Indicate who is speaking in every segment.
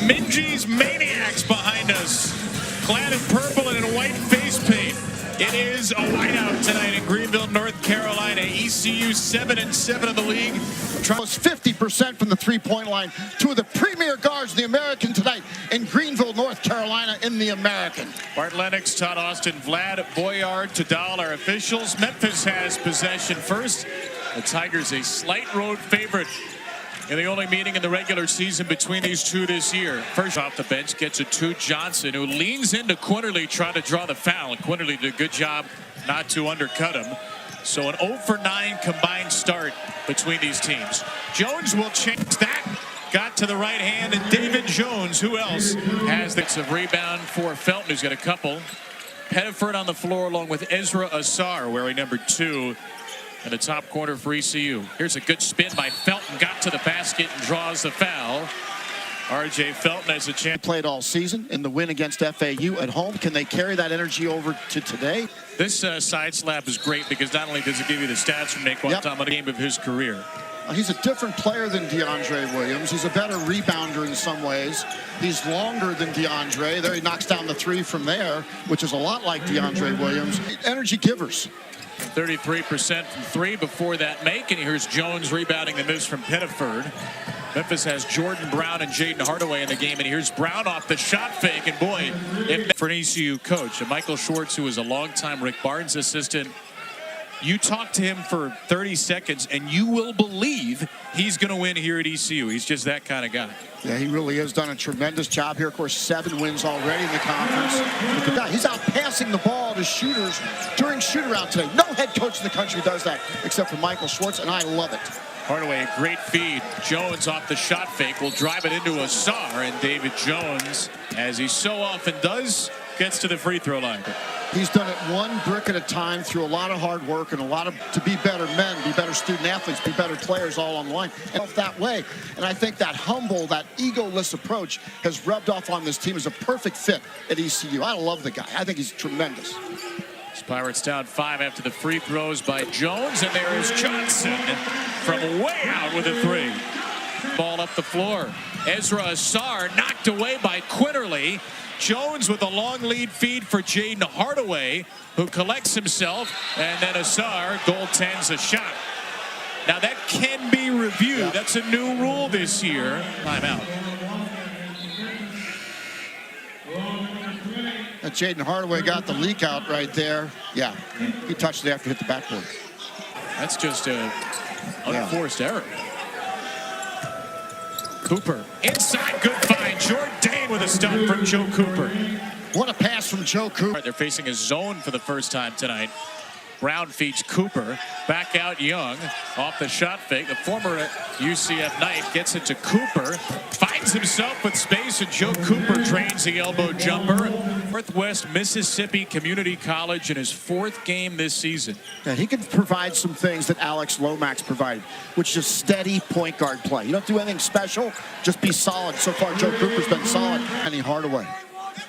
Speaker 1: Minji's Maniacs behind us, clad in purple and in white face paint. It is a whiteout tonight in Greenville, North Carolina. ECU 7-7 in the league.
Speaker 2: Was 50% from the three-point line. Two of the premier guards in the American tonight in Greenville, North Carolina in the American.
Speaker 1: Bart Lennox, Todd Austin, Vlad, Boyard, Tadal are officials. Memphis has possession first. The Tigers a slight road favorite in the only meeting in the regular season between these two this year. First off the bench gets it to Johnson, who leans into Quinterly trying to draw the foul. Quinterly did a good job not to undercut him. So an 0 for 9 combined start between these teams. Jones will change that. Got to the right hand, and David Jones, who else has the rebound for Felton, who's got a couple. Pettiford on the floor along with Ezra Asar, wearing number 2. In the top corner for ECU. Here's a good spin by Felton. Got to the basket and draws the foul. R.J. Felton has a chance.
Speaker 2: Played all season in the win against FAU at home. Can they carry that energy over to today?
Speaker 1: This side slap is great because not only does it give you the stats from Naquan Tom on the game of his career.
Speaker 2: He's a different player than DeAndre Williams. He's a better rebounder in some ways. He's longer than DeAndre. There he knocks down the three from there, which is a lot like DeAndre Williams. Energy givers.
Speaker 1: 33% from three before that make, and here's Jones rebounding the miss from Pettiford. Memphis has Jordan Brown and Jaden Hardaway in the game, and here's Brown off the shot fake, and boy, for an ECU coach, and Michael Schwartz, who is a longtime Rick Barnes assistant, you talk to him for 30 seconds, and you will believe he's going to win here at ECU. He's just that kind of guy.
Speaker 2: Yeah, he really has done a tremendous job here. Of course, 7 wins already in the conference. He's out passing the ball to shooters during shoot-around today. No head coach in the country does that except for Michael Schwartz, and I love it.
Speaker 1: Hardaway, a great feed. Jones off the shot fake will drive it into Asar, and David Jones, as he so often does, gets to the free throw line.
Speaker 2: He's done it one brick at a time through a lot of hard work and a lot of to be better men, be better student athletes, be better players all on the line. And that way, and I think that humble, that egoless approach has rubbed off on this team as a perfect fit at ECU. I love the guy. I think he's tremendous.
Speaker 1: Pirates down 5 after the free throws by Jones, and there is Johnson from way out with a 3. Ball up the floor. Ezra Asar knocked away by Quinterly. Jones with a long lead feed for Jaden Hardaway, who collects himself, and then Asar goaltends a shot. Now that can be reviewed. Yeah. That's a new rule this year. Timeout.
Speaker 2: And Jaden Hardaway got the leak out right there. Yeah, he touched it after it hit the backboard.
Speaker 1: That's just a unforced error. Cooper inside, good find. Jordan with a stop from Joe Cooper.
Speaker 2: What a pass from Joe Cooper.
Speaker 1: They're facing a zone for the first time tonight. Brown feeds Cooper. Back out Young. Off the shot fake. The former UCF Knight gets it to Cooper. Finds himself with space, and Joe Cooper drains the elbow jumper. Northwest Mississippi Community College in his 4th game this season.
Speaker 2: Yeah, he can provide some things that Alex Lomax provided, which is steady point guard play. You don't do anything special, just be solid. So far, Joe Cooper's been solid. And Hardaway.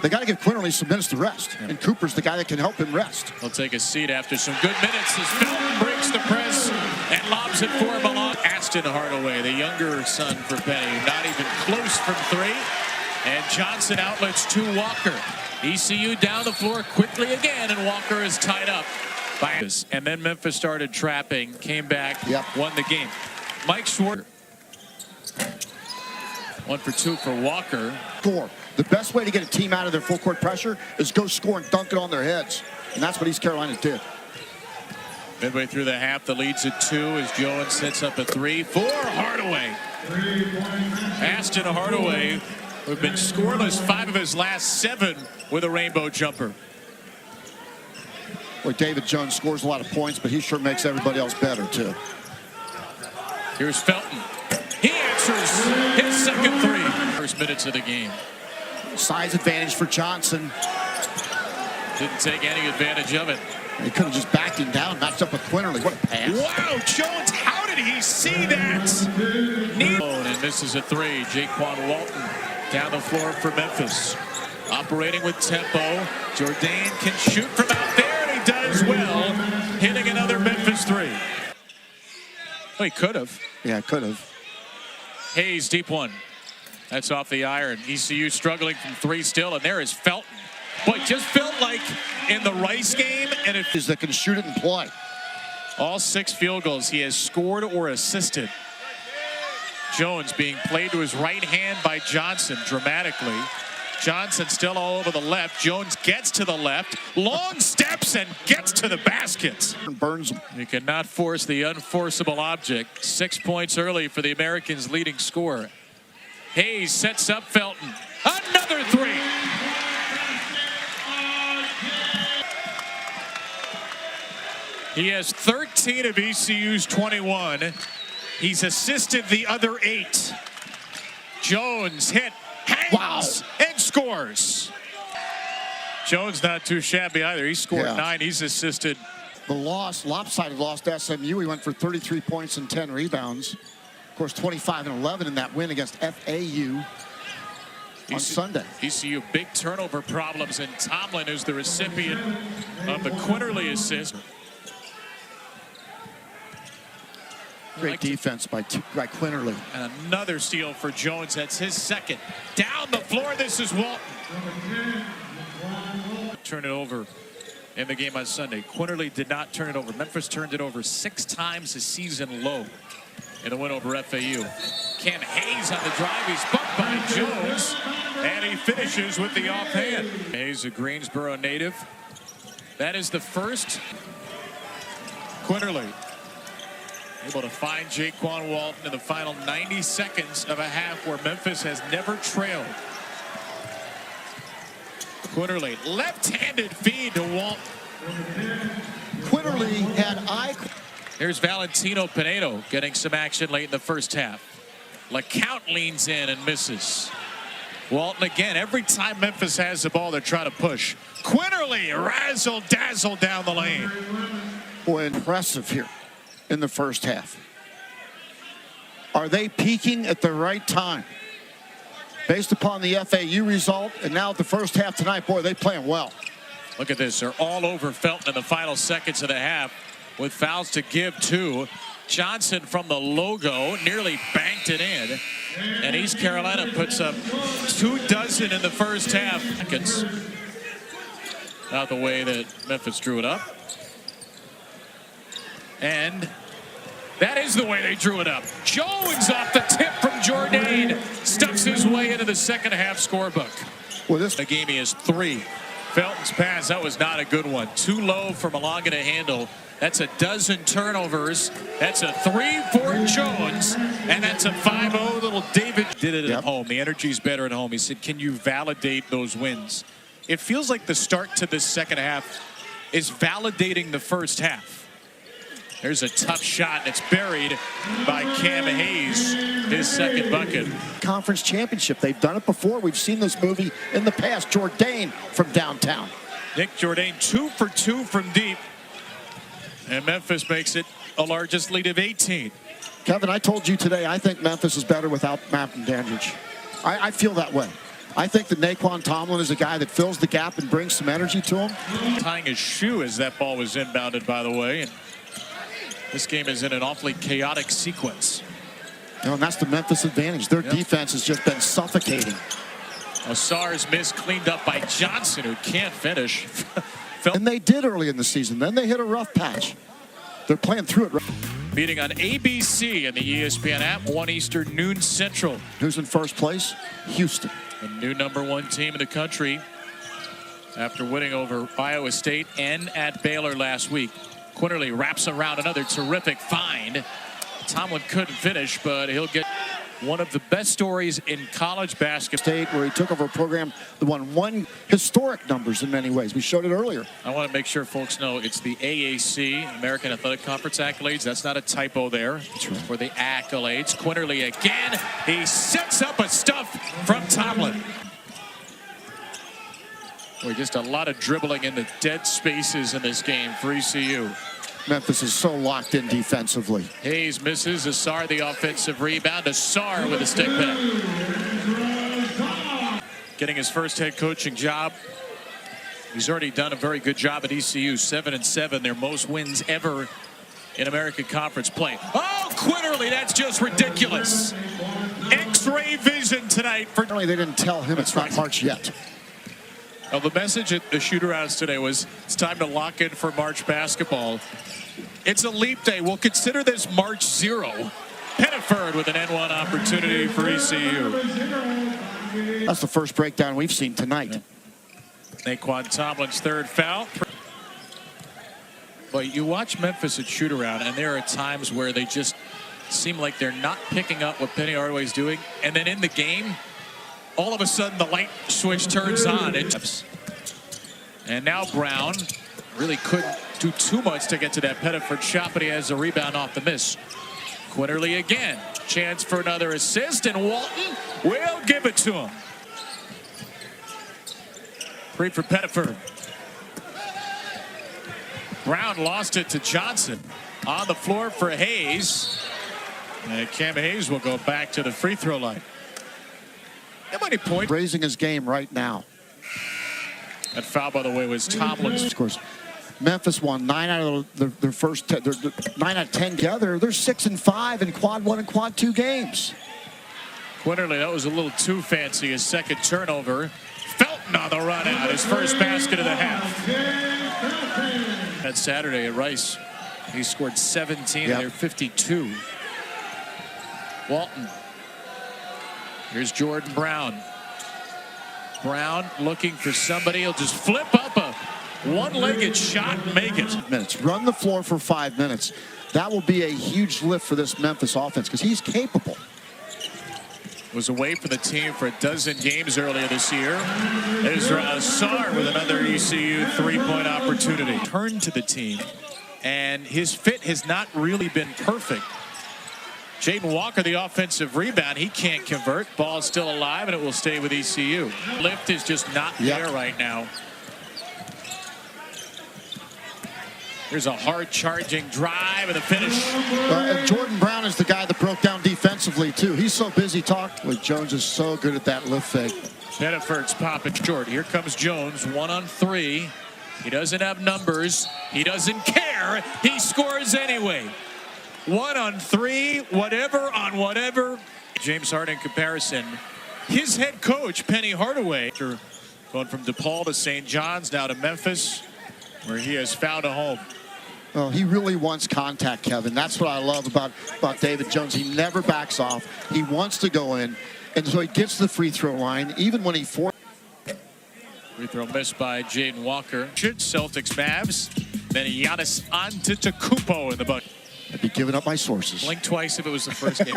Speaker 2: They got to give Quinterly some minutes to rest, and Cooper's the guy that can help him rest.
Speaker 1: He'll take a seat after some good minutes as Felton breaks the press and lobs it for Malone. Aston Hardaway, the younger son for Penny, not even close from 3. And Johnson outlets to Walker. ECU down the floor quickly again, and Walker is tied up by this. And then Memphis started trapping, came back, won the game. Mike Schwartz. 1 for 2 for Walker.
Speaker 2: Score. The best way to get a team out of their full court pressure is go score and dunk it on their heads. And that's what East Carolina did.
Speaker 1: Midway through the half, the lead's at 2 as Jones sets up a 3 for Hardaway. Aston Hardaway, who've been scoreless 5 of his last 7 with a rainbow jumper.
Speaker 2: Boy, David Jones scores a lot of points, but he sure makes everybody else better, too.
Speaker 1: Here's Felton. He answers his second 3. First minutes of the game.
Speaker 2: Size advantage for Johnson.
Speaker 1: Didn't take any advantage of it.
Speaker 2: He could have just backed him down, matched up with Quinterly. What a pass.
Speaker 1: Wow, Jones, how did he see that? And misses a 3. Jaquan Walton down the floor for Memphis. Operating with tempo. Jordan can shoot from out there, and he does well. Hitting another Memphis 3. Oh, he could have.
Speaker 2: Yeah, could have.
Speaker 1: Hayes, deep one. That's off the iron. ECU struggling from three still, and there is Felton. Boy, just felt like in the Rice game, and it
Speaker 2: Is that can shoot it and play.
Speaker 1: all 6 field goals he has scored or assisted. Jones being played to his right hand by Johnson dramatically. Johnson still all over the left. Jones gets to the left, long steps and gets to the basket.
Speaker 2: Burns him.
Speaker 1: You cannot force the unforceable object. 6 points early for the Americans' leading scorer. Hayes sets up Felton. Another 3. He has 13 of ECU's 21. He's assisted the other 8. Jones hit, hangs, and scores. Jones not too shabby either. He scored 9. He's assisted.
Speaker 2: The lopsided loss to SMU. He went for 33 points and 10 rebounds. Of course, 25 and 11 in that win against FAU on Sunday.
Speaker 1: ECU big turnover problems, and Tomlin is the recipient of the Quinterly assist.
Speaker 2: Great defense by Quinterly.
Speaker 1: And another steal for Jones. That's his second. Down the floor, this is Walton. Turn it over in the game on Sunday. Quinterly did not turn it over. Memphis turned it over 6 times, a season low in the win over FAU. Cam Hayes on the drive. He's bumped by Jones, and he finishes with the offhand. Hayes, a Greensboro native. That is the first. Quinterly able to find Jaquan Walton in the final 90 seconds of a half where Memphis has never trailed. Quinterly, left-handed feed to Walton.
Speaker 2: Quinterly had
Speaker 1: Here's Valentino Pinedo getting some action late in the first half. LeCount leans in and misses. Walton again. Every time Memphis has the ball, they're trying to push. Quinterly razzle-dazzle down the lane.
Speaker 2: Boy, impressive here in the first half. Are they peaking at the right time? Based upon the FAU result, and now at the first half tonight, boy, they playing well.
Speaker 1: Look at this. They're all over Felton in the final seconds of the half with fouls to give to. Johnson from the logo nearly banked it in. And East Carolina puts up 24 in the first half. Seconds. Not the way that Memphis drew it up. And that is the way they drew it up. Jones off the tip from Jourdain. Stuffs his way into the second half scorebook.
Speaker 2: Well,
Speaker 1: The game he has 3. Felton's pass, that was not a good one. Too low for Malonga to handle. That's a dozen turnovers. That's a 3 for Jones. And that's a 5-0. Little David did it at home. The energy's better at home. He said, can you validate those wins? It feels like the start to this second half is validating the first half. There's a tough shot, and it's buried by Cam Hayes, his second bucket.
Speaker 2: Conference championship. They've done it before. We've seen this movie in the past. Jourdain from downtown.
Speaker 1: Nick Jourdain 2 for 2 from deep. And Memphis makes it a largest lead of 18.
Speaker 2: Kevin, I told you today, I think Memphis is better without Malcolm Dandridge. I feel that way. I think that Naquan Tomlin is a guy that fills the gap and brings some energy to him.
Speaker 1: Tying his shoe as that ball was inbounded, by the way. And this game is in an awfully chaotic sequence.
Speaker 2: And that's the Memphis advantage. Their defense has just been suffocating.
Speaker 1: Asar's miss cleaned up by Johnson, who can't finish.
Speaker 2: And they did early in the season. Then they hit a rough patch. They're playing through it.
Speaker 1: Meeting on ABC and the ESPN app, 1 Eastern, noon Central.
Speaker 2: Who's in first place? Houston.
Speaker 1: The new #1 team in the country after winning over Iowa State and at Baylor last week. Quinterly wraps around another terrific find. Tomlin couldn't finish, but he'll get one of the best stories in college basketball.
Speaker 2: State, where he took over a program that won historic numbers in many ways. We showed it earlier.
Speaker 1: I want to make sure folks know it's the AAC, American Athletic Conference accolades. That's not a typo there.
Speaker 2: That's right.
Speaker 1: For the accolades. Quinterly again. He sets up a stuff from Tomlin. Boy, just a lot of dribbling in the dead spaces in this game for ECU.
Speaker 2: Memphis is so locked in defensively.
Speaker 1: Hayes misses. Asar the offensive rebound. Asar with a stick back. Getting his first head coaching job. He's already done a very good job at ECU. 7-7, their most wins ever in American Conference play. Oh, Quinterly, that's just ridiculous. X-ray vision tonight. tonight for...
Speaker 2: Apparently they didn't tell him it's not March yet.
Speaker 1: Well, the message at the shoot-arounds today was it's time to lock in for March basketball. It's a leap day. We'll consider this March 0. Pettiford with an N1 opportunity for ECU.
Speaker 2: That's the first breakdown we've seen tonight.
Speaker 1: Naquan Tomlin's third foul. But you watch Memphis at shoot-around, and there are times where they just seem like they're not picking up what Penny Hardaway's doing. And then in the game, all of a sudden the light switch turns on. And now Brown really couldn't do too much to get to that Pettiford shot, but he has a rebound off the miss. Quinterly again. Chance for another assist, and Walton will give it to him. Free for Pettiford. Brown lost it to Johnson. On the floor for Hayes. And Cam Hayes will go back to the free throw line. How many points?
Speaker 2: Raising his game right now.
Speaker 1: That foul, by the way, was Tomlin's.
Speaker 2: Of course, Memphis won 9 out of their first 9 out of 10 together. They're 6-5 in quad 1 and quad 2 games.
Speaker 1: Quinterly, that was a little too fancy. His second turnover. Felton on the run out. His first basket of the half. That Saturday at Rice, he scored 17. They're 52. Walton. Here's Jordan Brown. Brown looking for somebody. He'll just flip up a one-legged shot and make it.
Speaker 2: Minutes. Run the floor for 5 minutes. That will be a huge lift for this Memphis offense because he's capable.
Speaker 1: Was away from the team for a dozen games earlier this year. Ezra Asar with another ECU three-point opportunity. Turned to the team, and his fit has not really been perfect. Jaden Walker, the offensive rebound, he can't convert. Ball's still alive, and it will stay with ECU. Lift is just not there right now. Here's a hard charging drive and a finish.
Speaker 2: And Jordan Brown is the guy that broke down defensively, too. He's so busy talking. Like Jones is so good at that lift fake.
Speaker 1: Pettiford's popping short. Here comes Jones, 1 on 3. He doesn't have numbers. He doesn't care. He scores anyway. 1 on 3, whatever on whatever. James Harden comparison. His head coach, Penny Hardaway, going from DePaul to St. John's, now to Memphis, where he has found a home.
Speaker 2: Well, he really wants contact, Kevin. That's what I love about David Jones. He never backs off. He wants to go in, and so he gets to the free throw line, even when he forced.
Speaker 1: Free throw missed by Jaden Walker. Celtics Mavs. Then Giannis Antetokounmpo in the bucket.
Speaker 2: I'd be giving up my sources.
Speaker 1: Blink twice if it was the first game.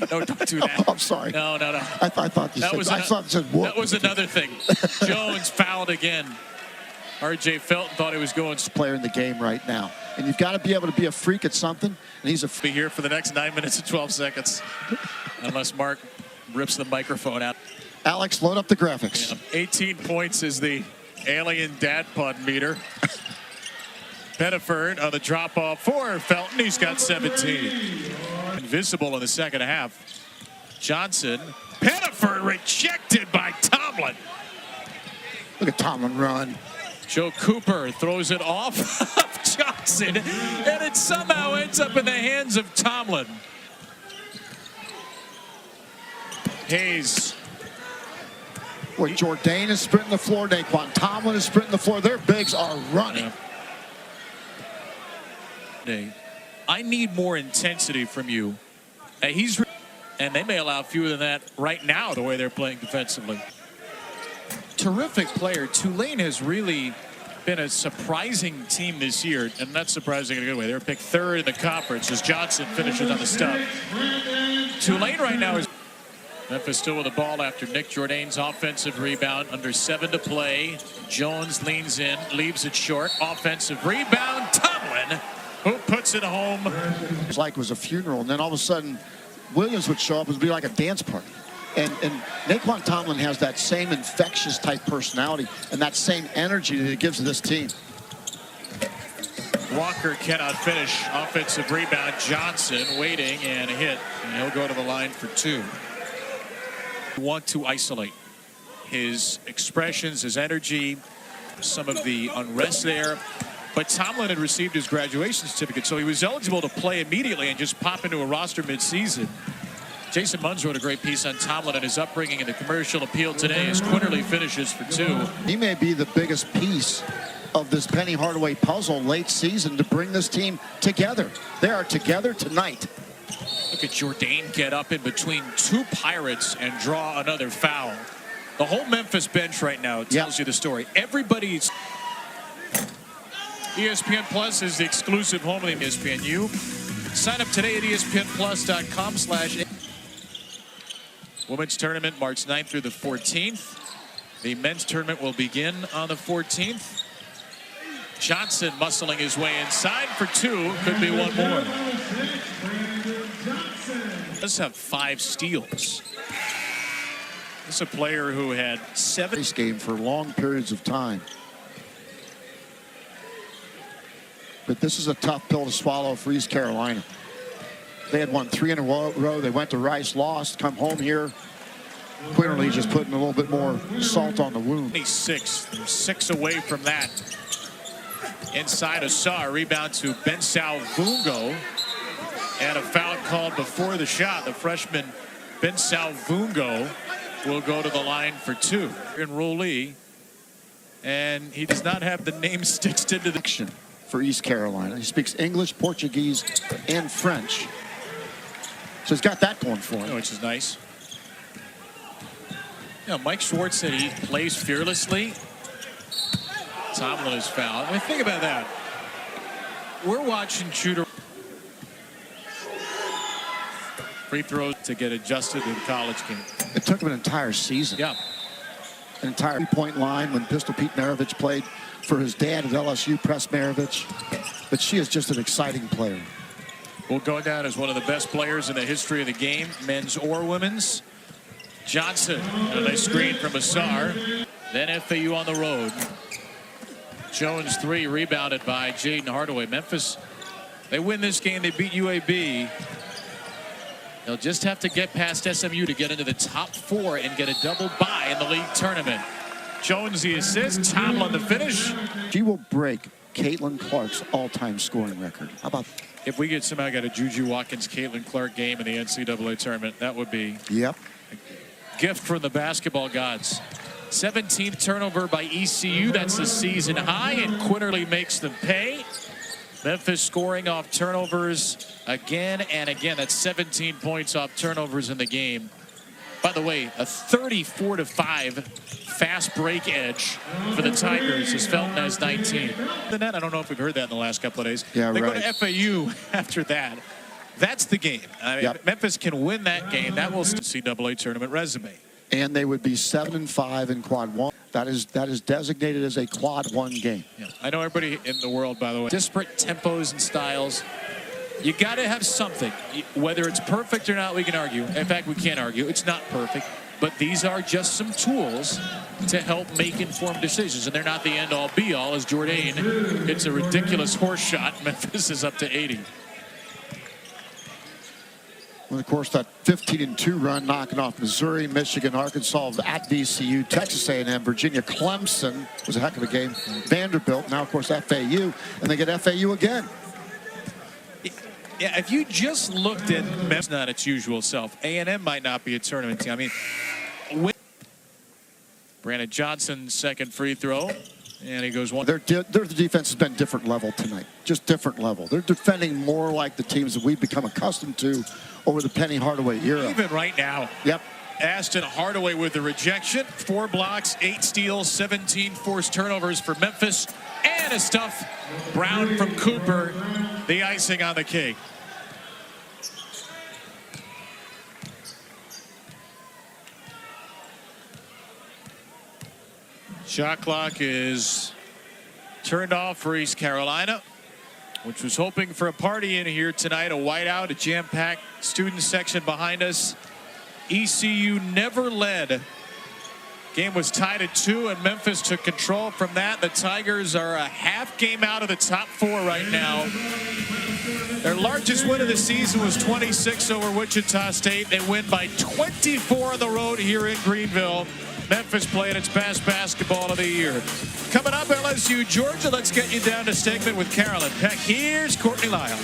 Speaker 1: No, don't do that.
Speaker 2: Oh, I'm sorry.
Speaker 1: No.
Speaker 2: I thought you said whoop.
Speaker 1: That was another thing. Jones fouled again. R.J. Felton thought he was going.
Speaker 2: Player in the game right now. And you've got to be able to be a freak at something. And he's
Speaker 1: Be here for the next 9 minutes and 12 seconds. Unless Mark rips the microphone out.
Speaker 2: Alex, load up the graphics.
Speaker 1: Yeah. 18 points is the alien dad pun meter. Pettiford on the drop-off for Felton. He's got 17. Invisible in the second half. Johnson. Pettiford rejected by Tomlin.
Speaker 2: Look at Tomlin run.
Speaker 1: Joe Cooper throws it off of Johnson, and it somehow ends up in the hands of Tomlin. Hayes.
Speaker 2: Boy, Jourdain is sprinting the floor. Naquan Tomlin is sprinting the floor. Their bigs are running.
Speaker 1: I need more intensity from you. And they may allow fewer than that right now, the way they're playing defensively. Terrific player. Tulane has really been a surprising team this year, and not surprising in a good way. They're picked third in the conference as Johnson finishes on the stub. Tulane right now is Memphis still with the ball after Nick Jourdain's offensive rebound. Under 7 to play. Jones leans in, leaves it short. Offensive rebound. Tomlin, who puts it home.
Speaker 2: It was like it was a funeral, and then all of a sudden Williams would show up. It would be like a dance party. And Naquan Tomlin has that same infectious type personality and that same energy that he gives to this team.
Speaker 1: Walker cannot finish. Offensive rebound. Johnson waiting and a hit. And he'll go to the line for 2. Want to isolate his expressions, his energy, some of the unrest there. But Tomlin had received his graduation certificate, so he was eligible to play immediately and just pop into a roster midseason. Jason Munz wrote a great piece on Tomlin and his upbringing in the Commercial Appeal today as Quinterly finishes for 2.
Speaker 2: He may be the biggest piece of this Penny Hardaway puzzle late season to bring this team together. They are together tonight.
Speaker 1: Look at Jourdain get up in between 2 Pirates and draw another foul. The whole Memphis bench right now tells you the story. Everybody's... ESPN Plus is the exclusive home of the ESPNU. Sign up today at espnplus.com/. Women's tournament March 9th through the 14th. The men's tournament will begin on the 14th. Johnson muscling his way inside for 2. Could be one more. Does have 5 steals. This is a player who had 7
Speaker 2: game for long periods of time. But this is a tough pill to swallow for East Carolina. They had won 3 in a row. They went to Rice, lost, come home here. Quinterly just putting a little bit more salt on the wound.
Speaker 1: 26. They're 6 away from that. Inside Assar, rebound to Bensal Vungo. And a foul called before the shot. The freshman Bensal Vungo will go to the line for 2. Enrollee. And he does not have the name stitched into the action.
Speaker 2: For East Carolina. He speaks English, Portuguese, and French. So he's got that going for him.
Speaker 1: Which is nice. You know, Mike Schwartz said he plays fearlessly. Tomlin is fouled. I mean, think about that. We're watching shooter free throws to get adjusted to the college game.
Speaker 2: It took him an entire season.
Speaker 1: Yeah.
Speaker 2: An entire 3-point line when Pistol Pete Maravich played for his dad at LSU, Press Maravich. But she is just an exciting player.
Speaker 1: Will go down as one of the best players in the history of the game, men's or women's. Johnson, a nice screen from Assar. Then FAU on the road. Jones 3, rebounded by Jaden Hardaway. Memphis, they win this game, they beat UAB. They'll just have to get past SMU to get into the top 4 and get a double bye in the league tournament. Jones the assist, Tomlin the finish.
Speaker 2: She will break Caitlin Clark's all-time scoring record. How about
Speaker 1: if we get somehow got a Juju Watkins, Caitlin Clark game in the NCAA tournament? That would be
Speaker 2: a
Speaker 1: gift from the basketball gods. 17th turnover by ECU. That's the season high, and Quinterly makes them pay. Memphis scoring off turnovers again and again. That's 17 points off turnovers in the game. By the way, a 34-5 fast break edge for the Tigers as Felton has 19. I don't know if we've heard that in the last couple of days.
Speaker 2: Yeah,
Speaker 1: they
Speaker 2: right.
Speaker 1: go to FAU after that. That's the game. I mean, Memphis can win that game. That will NCAA tournament resume.
Speaker 2: And they would be 7-5 in quad 1. That is designated as a quad 1 game.
Speaker 1: Yeah. I know everybody in the world, by the way, disparate tempos and styles. You got to have something. Whether it's perfect or not, we can argue. In fact, we can't argue. It's not perfect. But these are just some tools to help make informed decisions. And they're not the end-all, be-all, as Jourdain hits a ridiculous horse shot. Memphis is up to 80.
Speaker 2: And of course, that 15-2 run knocking off Missouri, Michigan, Arkansas at VCU, Texas A&M, Virginia, Clemson was a heck of a game. Vanderbilt, now of course FAU, and they get FAU again.
Speaker 1: Yeah, if you just looked at Memphis, not its usual self, A&M might not be a tournament team. I mean, Brandon Johnson's second free throw, and he goes one.
Speaker 2: Their defense has been different level tonight, just different level. They're defending more like the teams that we've become accustomed to over the Penny Hardaway era.
Speaker 1: Even right now.
Speaker 2: Yep.
Speaker 1: Ashton Hardaway with the rejection. 4 blocks, 8 steals, 17 forced turnovers for Memphis. And a stuff Brown from Cooper, the icing on the cake. Shot clock is turned off for East Carolina, which was hoping for a party in here tonight, a whiteout, a jam-packed student section behind us. ECU never led. Game was tied at 2, and Memphis took control from that. The Tigers are a half game out of the top 4 right now. Their largest win of the season was 26 over Wichita State. They win by 24 on the road here in Greenville. Memphis playing its best basketball of the year. Coming up, LSU, Georgia. Let's get you down to segment with Carolyn Peck. Here's Courtney Lyle.